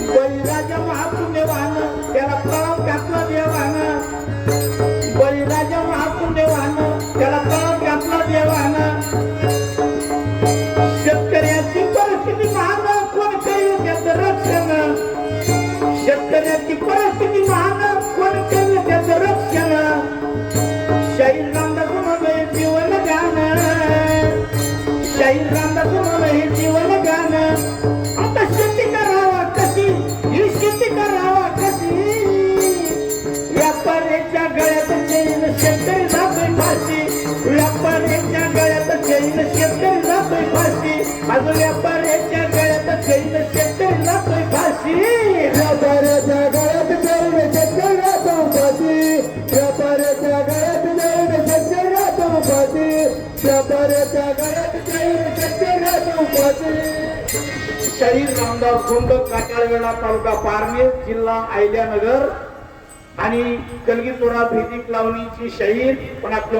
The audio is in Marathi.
बळीराजा महापुण्यवान त्याला तळाव घातला देवानं, बळीराजा महापुण्यवान त्याला तळाव घातला देवानं. शेतकऱ्याची परिस्थिती महान कोण करील त्याचं रक्षण, शेतकऱ्याची परिस्थिती महान कोण करील त्याचं रक्षण. शाहीर रामदास म्हणून जीवन गाणं, शाहीर रामदास म्हणून जीवन गाणं. आता शेती करावा कशी, ही शेती करावा कशी, व्यापाऱ्याच्या गळ्यात चैन शेतकरी जातोय फाशी, व्यापाऱ्याच्या गळ्यात चैन शेतकरी जातोय फाशी, अजून व्यापाऱ्याच्या गळ्यात चैन शेतकरी जातोय फाशी, व्यापाऱ्याच्या गळ्यात चैन शेतकरी जातो फाशी, व्यापाऱ्याच्या गळ्यात चैन शेतकरी जातो फाशी, व्यापाऱ्याच्या गळ्यात चैन शेतकरी जातो फाशी. शाहीर रामदास गुंड, काटाळवेढा तालुका पारनेर, जिल्हा अहिल्यानगर आणि कलगीतुरा भेदीक लावणीची शाहीर पण आपल्या